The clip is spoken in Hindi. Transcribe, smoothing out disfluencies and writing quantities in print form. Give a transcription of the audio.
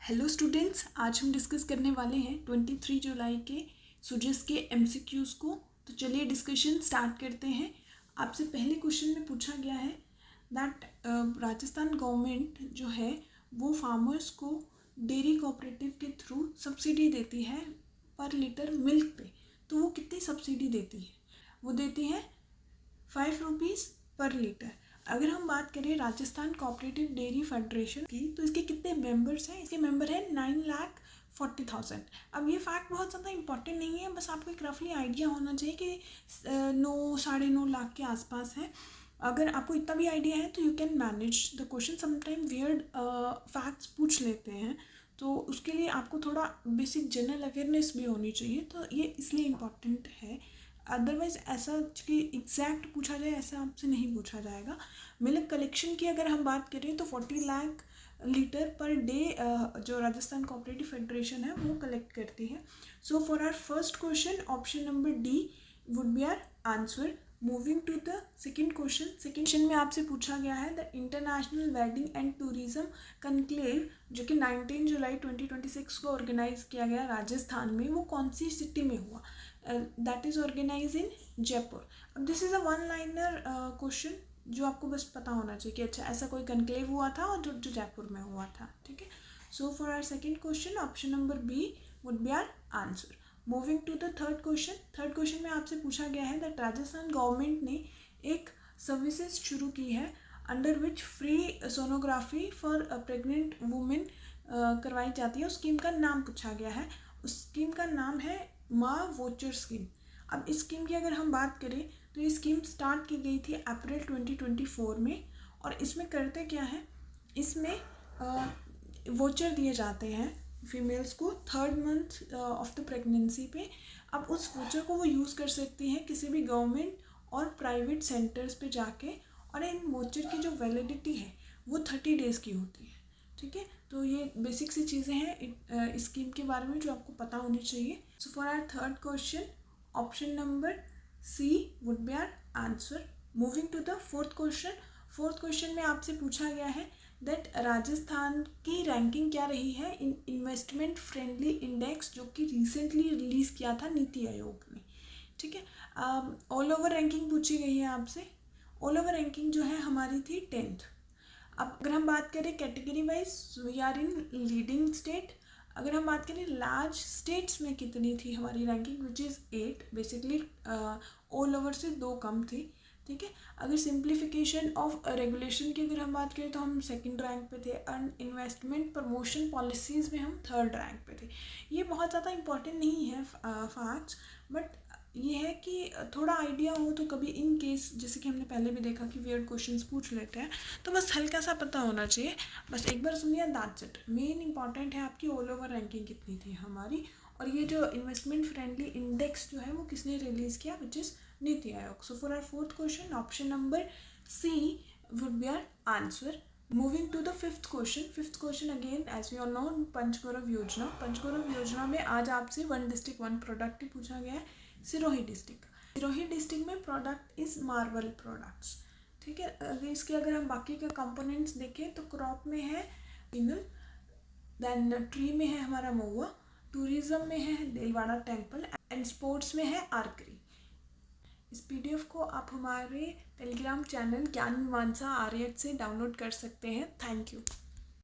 हेलो स्टूडेंट्स, आज हम डिस्कस करने वाले हैं 23 जुलाई के सुजस के एमसीक्यूज़ को। तो चलिए डिस्कशन स्टार्ट करते हैं। आपसे पहले क्वेश्चन में पूछा गया है दैट राजस्थान गवर्नमेंट जो है वो फार्मर्स को डेयरी कोऑपरेटिव के थ्रू सब्सिडी देती है पर लीटर मिल्क पे। तो वो कितनी सब्सिडी देती है? वो देती है 5 रुपीज़ पर लीटर। अगर हम बात करें राजस्थान कोऑपरेटिव डेयरी फेडरेशन की, तो इसके कितने मेंबर्स हैं? इसके मेंबर हैं 9,40,000। अब ये फैक्ट बहुत ज़्यादा इंपॉर्टेंट नहीं है, बस आपको एक रफली आइडिया होना चाहिए कि 9-9.5 लाख के आसपास है। अगर आपको इतना भी आइडिया है तो you can manage the question. Sometime weird facts पूछ लेते हैं, तो उसके लिए आपको थोड़ा बेसिक जनरल अवेयरनेस भी होनी चाहिए, तो ये इसलिए इम्पॉर्टेंट है। अदरवाइज ऐसा कि एग्जैक्ट पूछा जाए ऐसा आपसे नहीं पूछा जाएगा। मिल्क कलेक्शन की अगर हम बात करें तो 40 लाख लीटर पर डे जो राजस्थान कोऑपरेटिव फेडरेशन है वो कलेक्ट करती है। So for our first question option number D would be our answer. Moving to the second question. Second question में आपसे पूछा गया है the international wedding and tourism conclave जो कि 19 जुलाई 2026 को ऑर्गेनाइज किया गया राजस्थान में, वो कौन सी सिटी में हुआ? दैट इज़ ऑर्गेनाइज इन जयपुर। अब this is a one liner question जो आपको बस पता होना चाहिए कि अच्छा ऐसा कोई कनक्लेव हुआ था और जो जयपुर में हुआ था। ठीक है, so for our second question option number B would be our answer. Moving to the third question. Third question में आपसे पूछा गया है दैट राजस्थान गवर्नमेंट ने एक सर्विसेज शुरू की है under which free sonography for pregnant women करवाई जाती है। उस स्कीम का नाम पूछा गया है। उस स्कीम का नाम है माँ वोचर स्कीम। अब इस स्कीम की अगर हम बात करें तो ये स्कीम स्टार्ट की गई थी अप्रैल 2024 में, और इसमें करते क्या है, इसमें वोचर दिए जाते हैं फीमेल्स को 3rd month of the pregnancy पे। अब उस वोचर को वो यूज़ कर सकती हैं किसी भी गवर्नमेंट और प्राइवेट सेंटर्स पे जाके, और इन वोचर की जो वैलिडिटी है वो 30 डेज़ की होती है। ठीक है, तो ये बेसिक सी चीज़ें हैं इस स्कीम के बारे में जो आपको पता होनी चाहिए। So for our third question option number C would be our answer. Moving to the fourth question. Fourth question में आपसे पूछा गया है दैट राजस्थान की रैंकिंग क्या रही है इन इन्वेस्टमेंट फ्रेंडली इंडेक्स जो कि रिसेंटली रिलीज़ किया था नीति आयोग ने। ठीक है, ऑल ओवर रैंकिंग पूछी गई है आपसे। ऑल ओवर रैंकिंग जो है हमारी थी 10th। अब अगर हम बात करें category wise we are in leading state. अगर हम बात करें लार्ज स्टेट्स में कितनी थी हमारी ranking, which is 8। Basically all over से 2 कम थी। ठीक है, अगर सिंप्लीफिकेशन ऑफ रेगुलेशन की अगर हम बात करें तो हम 2nd रैंक पे थे, एंड इन्वेस्टमेंट प्रमोशन पॉलिसीज़ में हम 3rd रैंक पे थे। ये बहुत ज़्यादा इंपॉर्टेंट नहीं है फैक्ट्स, बट ये है कि थोड़ा आइडिया हो तो कभी इन केस, जैसे कि हमने पहले भी देखा कि वियर्ड क्वेश्चंस पूछ लेते हैं, तो बस हल्का सा पता होना चाहिए। बस एक बार सुनिए, दैट्स इट। मेन इंपॉर्टेंट है आपकी ऑल ओवर रैंकिंग कितनी थी हमारी, और ये जो इन्वेस्टमेंट फ्रेंडली इंडेक्स जो है वो किसने रिलीज़ किया, विच is Niti Aayog. So for our fourth question option number C would be our answer. Moving to the fifth question. Fifth question again as we all know Panchgaurav Yojana. Panchgaurav योजना में आज आपसे 1 डिस्ट्रिक्ट 1 प्रोडक्ट ही पूछा गया है, सिरोही डिस्ट्रिक्ट। सिरोही डिस्ट्रिक्ट में प्रोडक्ट इज़ मार्बल प्रोडक्ट्स। ठीक है, इसके अगर हम बाकी के कंपोनेंट्स देखें तो क्रॉप में है इनल, देन ट्री में है हमारा महुआ, टूरिज्म में है देलवाड़ा टेम्पल, एंड स्पोर्ट्स में है आर्करी। इस पीडीएफ को आप हमारे टेलीग्राम चैनल ज्ञान मीमांसा आर्यट से डाउनलोड कर सकते हैं। Thank you.